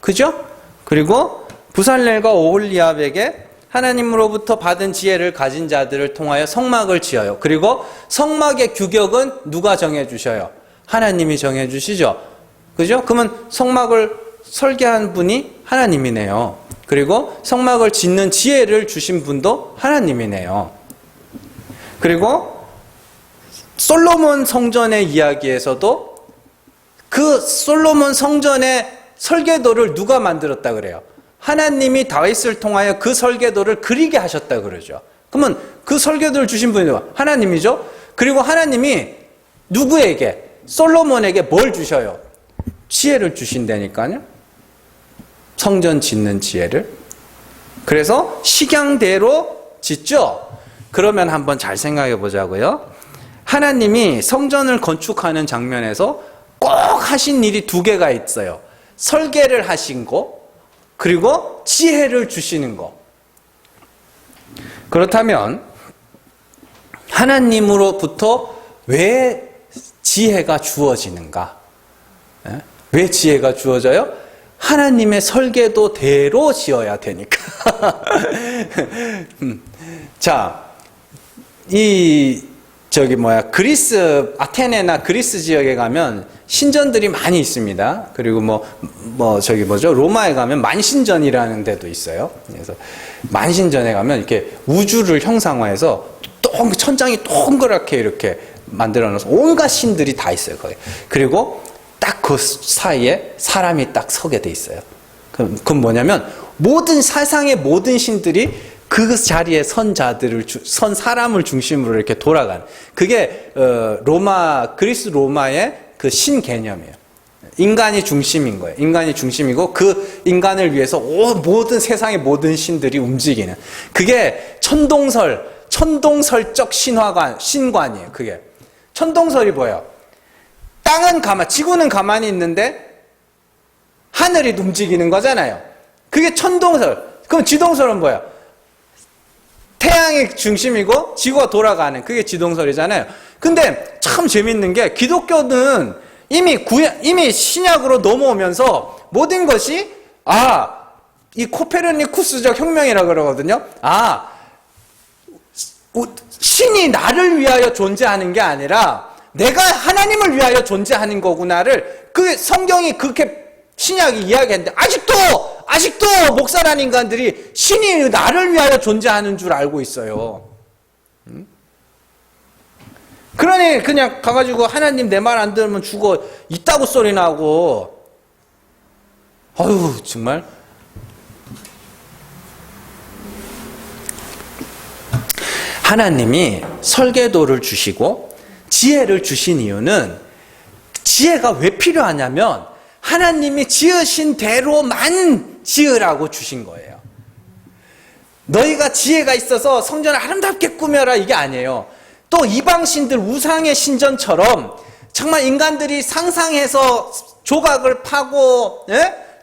그죠? 그리고 부살렐과 오홀리압에게 하나님으로부터 받은 지혜를 가진 자들을 통하여 성막을 지어요. 그리고 성막의 규격은 누가 정해주셔요? 하나님이 정해주시죠. 그죠? 그러면 성막을 설계한 분이 하나님이네요. 그리고 성막을 짓는 지혜를 주신 분도 하나님이네요. 그리고 솔로몬 성전의 이야기에서도 그 솔로몬 성전의 설계도를 누가 만들었다 그래요? 하나님이 다윗을 통하여 그 설계도를 그리게 하셨다 그러죠. 그러면 그 설계도를 주신 분이 누가? 하나님이죠. 그리고 하나님이 누구에게? 솔로몬에게 뭘 주셔요? 지혜를 주신다니까요. 성전 짓는 지혜를. 그래서 식양대로 짓죠. 그러면 한번 잘 생각해 보자고요. 하나님이 성전을 건축하는 장면에서 꼭 하신 일이 두 개가 있어요. 설계를 하신 거, 그리고 지혜를 주시는 거. 그렇다면 하나님으로부터 왜 지혜가 주어지는가? 왜 지혜가 주어져요? 하나님의 설계도대로 지어야 되니까. 자, 그리스, 아테네나 그리스 지역에 가면 신전들이 많이 있습니다. 그리고 로마에 가면 만신전이라는 데도 있어요. 그래서 만신전에 가면 이렇게 우주를 형상화해서 천장이 동그랗게 이렇게 만들어 놓아서 온갖 신들이 다 있어요, 거기. 그리고 딱 그 사이에 사람이 딱 서게 돼 있어요. 그건 뭐냐면 세상의 모든 신들이 그 자리에 선 사람을 중심으로 이렇게 돌아가는. 그게 그리스 로마의 그 신 개념이에요. 인간이 중심인 거예요. 인간이 중심이고 그 인간을 위해서 세상의 모든 신들이 움직이는. 그게 천동설적 신관이에요. 그게. 천동설이 뭐예요? 지구는 가만히 있는데 하늘이 움직이는 거잖아요. 그게 천동설. 그럼 지동설은 뭐예요? 태양이 중심이고 지구가 돌아가는, 그게 지동설이잖아요. 근데 참 재밌는 게 기독교는 이미 신약으로 넘어오면서 모든 것이 이 코페르니쿠스적 혁명이라고 그러거든요. 신이 나를 위하여 존재하는 게 아니라 내가 하나님을 위하여 존재하는 거구나를 그 성경이 그렇게 신약이 이야기했는데 아직도 목사란 인간들이 신이 나를 위하여 존재하는 줄 알고 있어요. 그러니 그냥 가가지고 하나님 내 말 안 들으면 죽어 있다고 소리나 하고. 아유 정말. 하나님이 설계도를 주시고 지혜를 주신 이유는, 지혜가 왜 필요하냐면 하나님이 지으신 대로만 지으라고 주신 거예요. 너희가 지혜가 있어서 성전을 아름답게 꾸며라 이게 아니에요. 또 이방신들 우상의 신전처럼 정말 인간들이 상상해서 조각을 파고,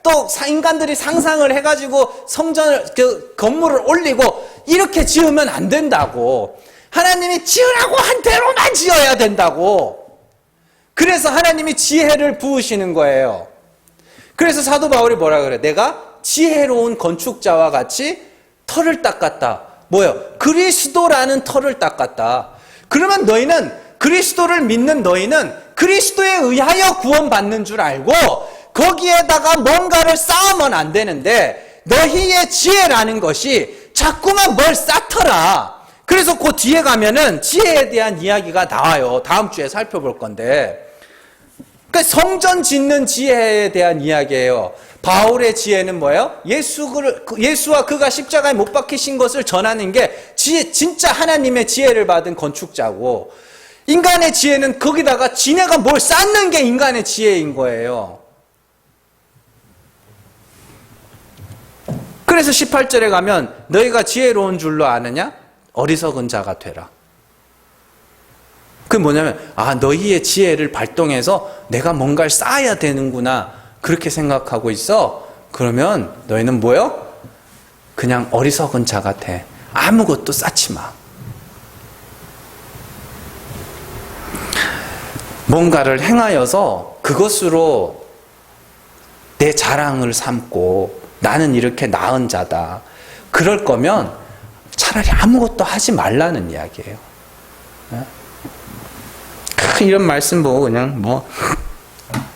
또 인간들이 상상을 해가지고 건물을 올리고 이렇게 지으면 안 된다고. 하나님이 지으라고 한 대로만 지어야 된다고. 그래서 하나님이 지혜를 부으시는 거예요. 그래서 사도 바울이 뭐라 그래? 내가 지혜로운 건축자와 같이 터를 닦았다. 뭐예요? 그리스도라는 터를 닦았다. 그러면 그리스도를 믿는 너희는 그리스도에 의하여 구원받는 줄 알고 거기에다가 뭔가를 쌓으면 안 되는데, 너희의 지혜라는 것이 자꾸만 뭘 쌓더라. 그래서 그 뒤에 가면은 지혜에 대한 이야기가 나와요. 다음 주에 살펴볼 건데. 그러니까 성전 짓는 지혜에 대한 이야기예요. 바울의 지혜는 뭐예요? 예수와 그가 십자가에 못 박히신 것을 전하는 게 진짜 하나님의 지혜를 받은 건축자고, 인간의 지혜는 거기다가 지네가 뭘 쌓는 게 인간의 지혜인 거예요. 그래서 18절에 가면 너희가 지혜로운 줄로 아느냐? 어리석은 자가 되라. 그게 뭐냐면, 너희의 지혜를 발동해서 내가 뭔가를 쌓아야 되는구나, 그렇게 생각하고 있어. 그러면 너희는 뭐요? 그냥 어리석은 자가 돼. 아무것도 쌓지 마. 뭔가를 행하여서 그것으로 내 자랑을 삼고 나는 이렇게 나은 자다, 그럴 거면 차라리 아무것도 하지 말라는 이야기예요. 이런 말씀 보고 그냥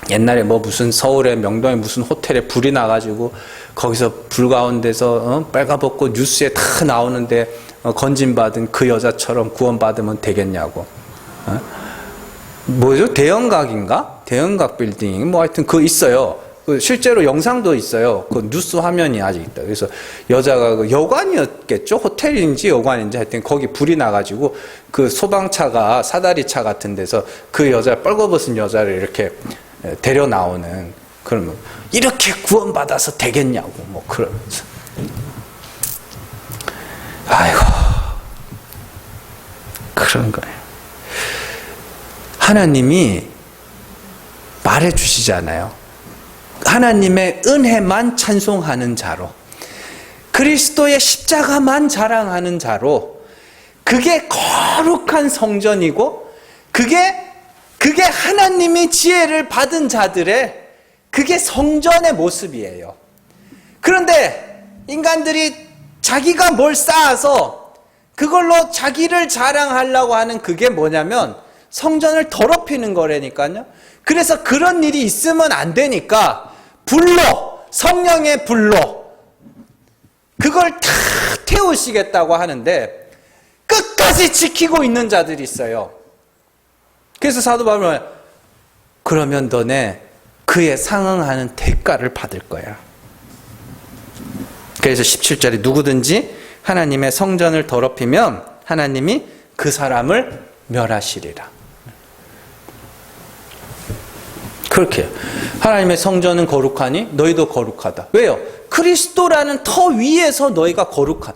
옛날에 무슨 서울의 명동에 무슨 호텔에 불이 나가지고 거기서 불 가운데서 빨가벗고 뉴스에 다 나오는데 건진받은 그 여자처럼 구원받으면 되겠냐고. 뭐죠? 대형각인가? 대형각 빌딩 하여튼 그거 있어요. 실제로 영상도 있어요. 그 뉴스 화면이 아직 있다. 그래서 여자가 그 여관이었겠죠? 호텔인지 여관인지 하여튼 거기 불이 나가지고 그 소방차가 사다리차 같은 데서 그 여자, 빨가벗은 여자를 이렇게 데려 나오는, 그러면 이렇게 구원받아서 되겠냐고 그러면서. 아이고, 그런 거예요. 하나님이 말해 주시잖아요. 하나님의 은혜만 찬송하는 자로, 그리스도의 십자가만 자랑하는 자로, 그게 거룩한 성전이고, 그게 하나님이 지혜를 받은 자들의, 그게 성전의 모습이에요. 그런데 인간들이 자기가 뭘 쌓아서 그걸로 자기를 자랑하려고 하는, 그게 뭐냐면 성전을 더럽히는 거라니까요. 그래서 그런 일이 있으면 안 되니까 성령의 불로 그걸 다 태우시겠다고 하는데 끝까지 지키고 있는 자들이 있어요. 그래서 사도 바울은, 그러면 너네 그에 상응하는 대가를 받을 거야. 그래서 17절에 누구든지 하나님의 성전을 더럽히면 하나님이 그 사람을 멸하시리라. 그렇게 하나님의 성전은 거룩하니 너희도 거룩하다. 왜요? 그리스도라는 터 위에서 너희가 거룩한,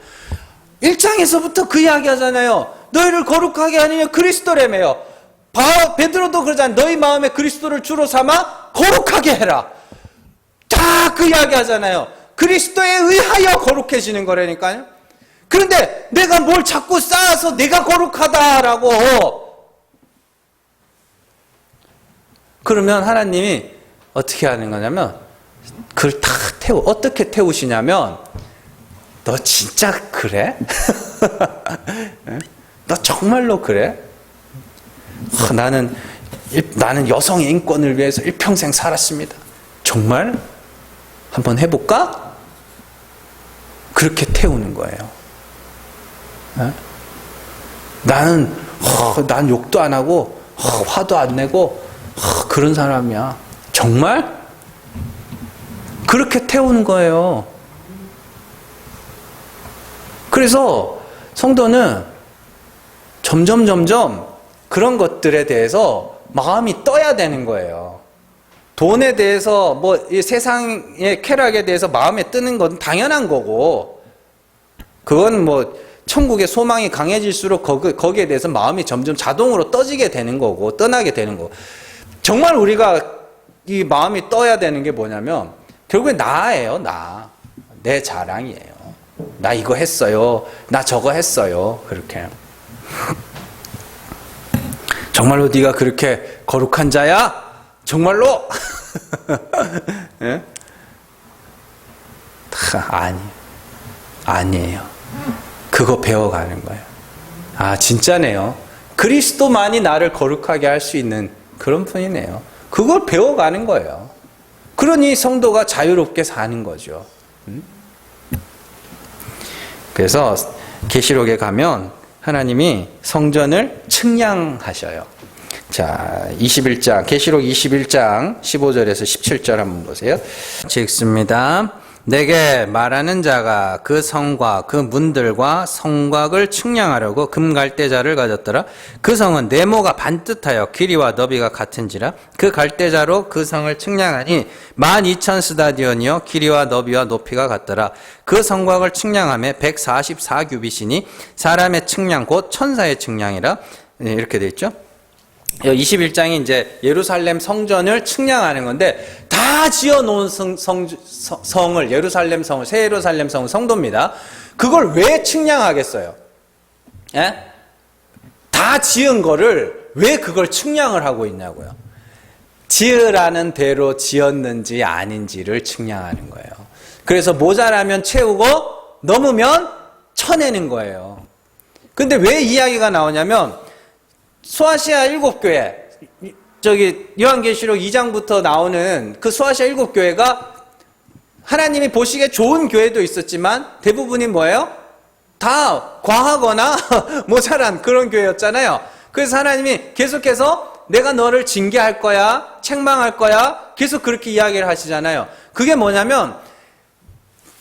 1장에서부터 그 이야기 하잖아요. 너희를 거룩하게 하느냐 그리스도라며요. 베드로도 그러잖아요. 너희 마음에 그리스도를 주로 삼아 거룩하게 해라. 다 그 이야기 하잖아요. 그리스도에 의하여 거룩해지는 거라니까요. 그런데 내가 뭘 자꾸 쌓아서 내가 거룩하다라고, 그러면 하나님이 어떻게 하는 거냐면 그걸 다 어떻게 태우시냐면, 너 진짜 그래? 너 정말로 그래? 나는 여성의 인권을 위해서 일평생 살았습니다. 정말? 한번 해볼까? 그렇게 태우는 거예요. 난 욕도 안 하고 화도 안 내고 그런 사람이야. 정말? 그렇게 태우는 거예요. 그래서 성도는 점점 그런 것들에 대해서 마음이 떠야 되는 거예요. 돈에 대해서 이 세상의 쾌락에 대해서 마음에 뜨는 건 당연한 거고, 그건 천국의 소망이 강해질수록 거기에 대해서 마음이 점점 자동으로 떠지게 되는 거고, 떠나게 되는 거고. 정말 우리가 이 마음이 떠야 되는 게 뭐냐면 결국에 나예요. 내 자랑이에요. 나 이거 했어요. 나 저거 했어요. 그렇게. 정말로 네가 그렇게 거룩한 자야? 정말로? 예? 아니에요. 그거 배워가는 거예요. 진짜네요. 그리스도만이 나를 거룩하게 할 수 있는 그런 분이네요. 그걸 배워가는 거예요. 그러니 성도가 자유롭게 사는 거죠. 그래서 계시록에 가면 하나님이 성전을 측량하셔요. 자, 21장, 계시록 21장 15절에서 17절 한번 보세요. 읽습니다. 내게 말하는 자가 그 성과 그 문들과 성곽을 측량하려고 금갈대자를 가졌더라. 그 성은 네모가 반듯하여 길이와 너비가 같은지라. 그 갈대자로 그 성을 측량하니 12,000스다디온이요 길이와 너비와 높이가 같더라. 그 성곽을 측량하며 144규빗이니 사람의 측량 곧 천사의 측량이라. 이렇게 돼 있죠. 21장이 이제 예루살렘 성전을 측량하는 건데, 다 지어놓은 성을, 예루살렘 성을, 새 예루살렘 성은 성도입니다. 그걸 왜 측량하겠어요? 예? 다 지은 거를 왜 그걸 측량을 하고 있냐고요. 지으라는 대로 지었는지 아닌지를 측량하는 거예요. 그래서 모자라면 채우고 넘으면 쳐내는 거예요. 근데 왜 이야기가 나오냐면, 소아시아 7교회, 저기 요한계시록 2장부터 나오는 그 소아시아 7교회가 하나님이 보시기에 좋은 교회도 있었지만 대부분이 뭐예요? 다 과하거나 모자란 그런 교회였잖아요. 그래서 하나님이 계속해서 내가 너를 징계할 거야, 책망할 거야, 계속 그렇게 이야기를 하시잖아요. 그게 뭐냐면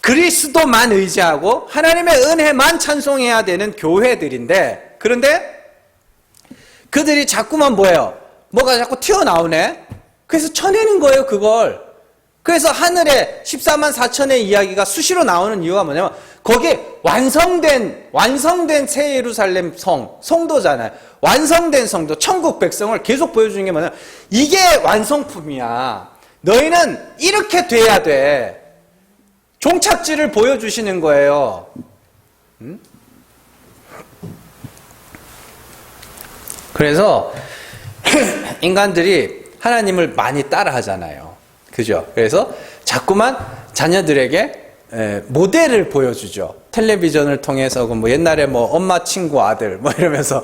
그리스도만 의지하고 하나님의 은혜만 찬송해야 되는 교회들인데, 그런데 그들이 자꾸만 뭐예요? 뭐가 자꾸 튀어나오네? 그래서 쳐내는 거예요, 그걸. 그래서 하늘에 14만 4천의 이야기가 수시로 나오는 이유가 뭐냐면, 거기에 완성된 새 예루살렘 성도잖아요. 완성된 성도, 천국 백성을 계속 보여주는 게 뭐냐면, 이게 완성품이야. 너희는 이렇게 돼야 돼. 종착지를 보여주시는 거예요. 그래서 인간들이 하나님을 많이 따라 하잖아요. 그죠? 그래서 자꾸만 자녀들에게 모델을 보여주죠. 텔레비전을 통해서 뭐 옛날에 뭐 엄마 친구 아들 뭐 이러면서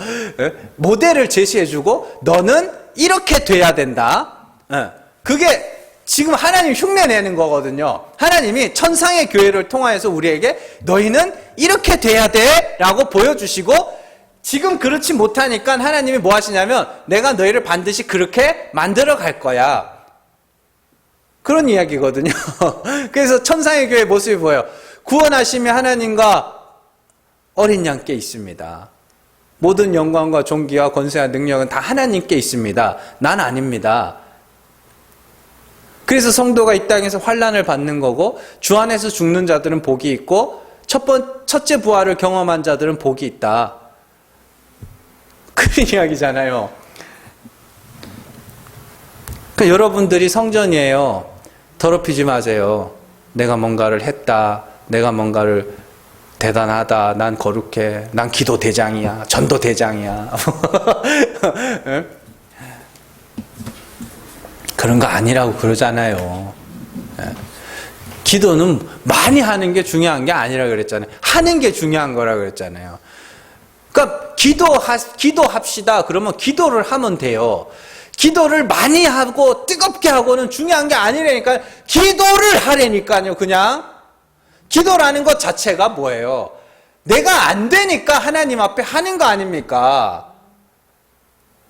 모델을 제시해주고 너는 이렇게 돼야 된다. 그게 지금 하나님 흉내내는 거거든요. 하나님이 천상의 교회를 통하여서 우리에게 너희는 이렇게 돼야 돼 라고 보여주시고, 지금 그렇지 못하니까 하나님이 뭐 하시냐면 내가 너희를 반드시 그렇게 만들어 갈 거야. 그런 이야기거든요. 그래서 천상의 교회의 모습이 보여요. 구원하심이 하나님과 어린 양께 있습니다. 모든 영광과 존귀와 권세와 능력은 다 하나님께 있습니다. 난 아닙니다. 그래서 성도가 이 땅에서 환난을 받는 거고, 주 안에서 죽는 자들은 복이 있고, 첫째 부활을 경험한 자들은 복이 있다. 그런 이야기잖아요. 그러니까 여러분들이 성전이에요. 더럽히지 마세요. 내가 뭔가를 했다. 내가 뭔가를 대단하다. 난 거룩해. 난 기도 대장이야. 전도 대장이야. 그런 거 아니라고 그러잖아요. 기도는 많이 하는 게 중요한 게 아니라 그랬잖아요. 하는 게 중요한 거라 그랬잖아요. 그러니까 기도합시다. 그러면 기도를 하면 돼요. 기도를 많이 하고 뜨겁게 하고는 중요한 게 아니라니까요. 기도를 하라니까요. 그냥 기도라는 것 자체가 뭐예요? 내가 안 되니까 하나님 앞에 하는 거 아닙니까?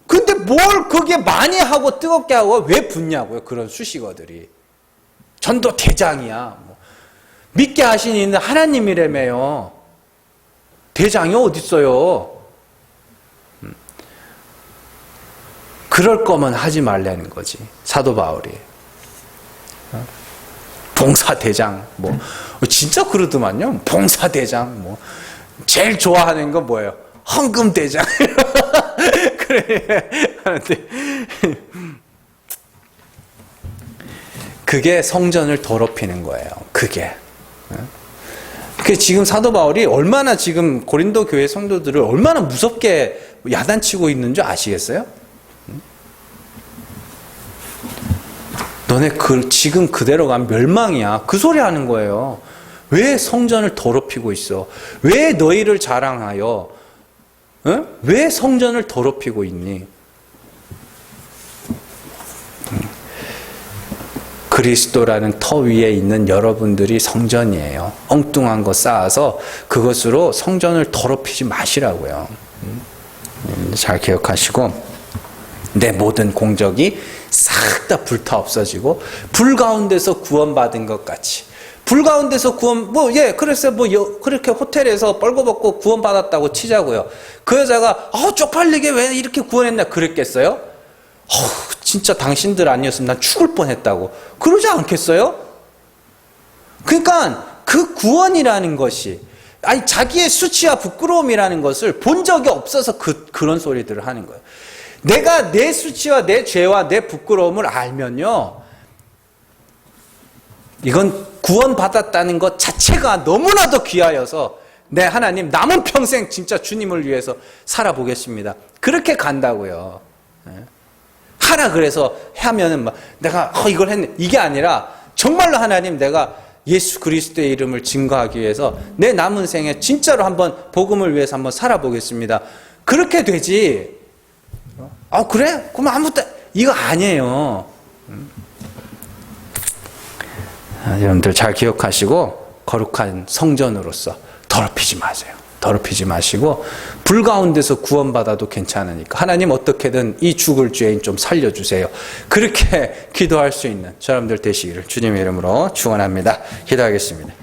근데 뭘 그게 많이 하고 뜨겁게 하고 왜 붙냐고요? 그런 수식어들이. 전도 대장이야. 뭐. 믿게 하시는 하나님이라며요. 대장이 어딨어요? 그럴 거면 하지 말라는 거지. 사도 바울이. 봉사대장, 뭐. 진짜 그러더만요. 봉사대장, 뭐. 제일 좋아하는 건 뭐예요? 헌금대장. 그래. 하는데. 그게 성전을 더럽히는 거예요. 그게. 그 지금 사도 바울이 얼마나 지금 고린도 교회 성도들을 얼마나 무섭게 야단치고 있는 줄 아시겠어요? 너네 지금 그대로 가면 멸망이야. 그 소리 하는 거예요. 왜 성전을 더럽히고 있어? 왜 너희를 자랑하여? 왜 성전을 더럽히고 있니? 그리스도라는 터 위에 있는 여러분들이 성전이에요. 엉뚱한 거 쌓아서 그것으로 성전을 더럽히지 마시라고요. 잘 기억하시고, 내 모든 공적이 싹 다 불타 없어지고 불 가운데서 구원받은 것 같이, 불 가운데서 그래서 그렇게 호텔에서 벌거벗고 구원받았다고 치자고요. 그 여자가 쪽팔리게 왜 이렇게 구원했나 그랬겠어요? 진짜 당신들 아니었으면 난 죽을 뻔했다고 그러지 않겠어요? 그러니까 그 구원이라는 것이, 자기의 수치와 부끄러움이라는 것을 본 적이 없어서 그런 소리들을 하는 거예요. 내가 내 수치와 내 죄와 내 부끄러움을 알면요, 이건 구원받았다는 것 자체가 너무나도 귀하여서 네, 하나님 남은 평생 진짜 주님을 위해서 살아보겠습니다. 그렇게 간다고요. 하라 그래서 하면은 내가 이걸 했네, 이게 아니라 정말로 하나님, 내가 예수 그리스도의 이름을 증거하기 위해서 내 남은 생에 진짜로 한번 복음을 위해서 한번 살아보겠습니다. 그렇게 되지. 그래? 그럼 아무것도 이거 아니에요. 여러분들 잘 기억하시고 거룩한 성전으로서 더럽히지 마세요. 더럽히지 마시고 불 가운데서 구원받아도 괜찮으니까 하나님 어떻게든 이 죽을 죄인 좀 살려주세요. 그렇게 기도할 수 있는 여러분들 되시기를 주님의 이름으로 축원합니다. 기도하겠습니다.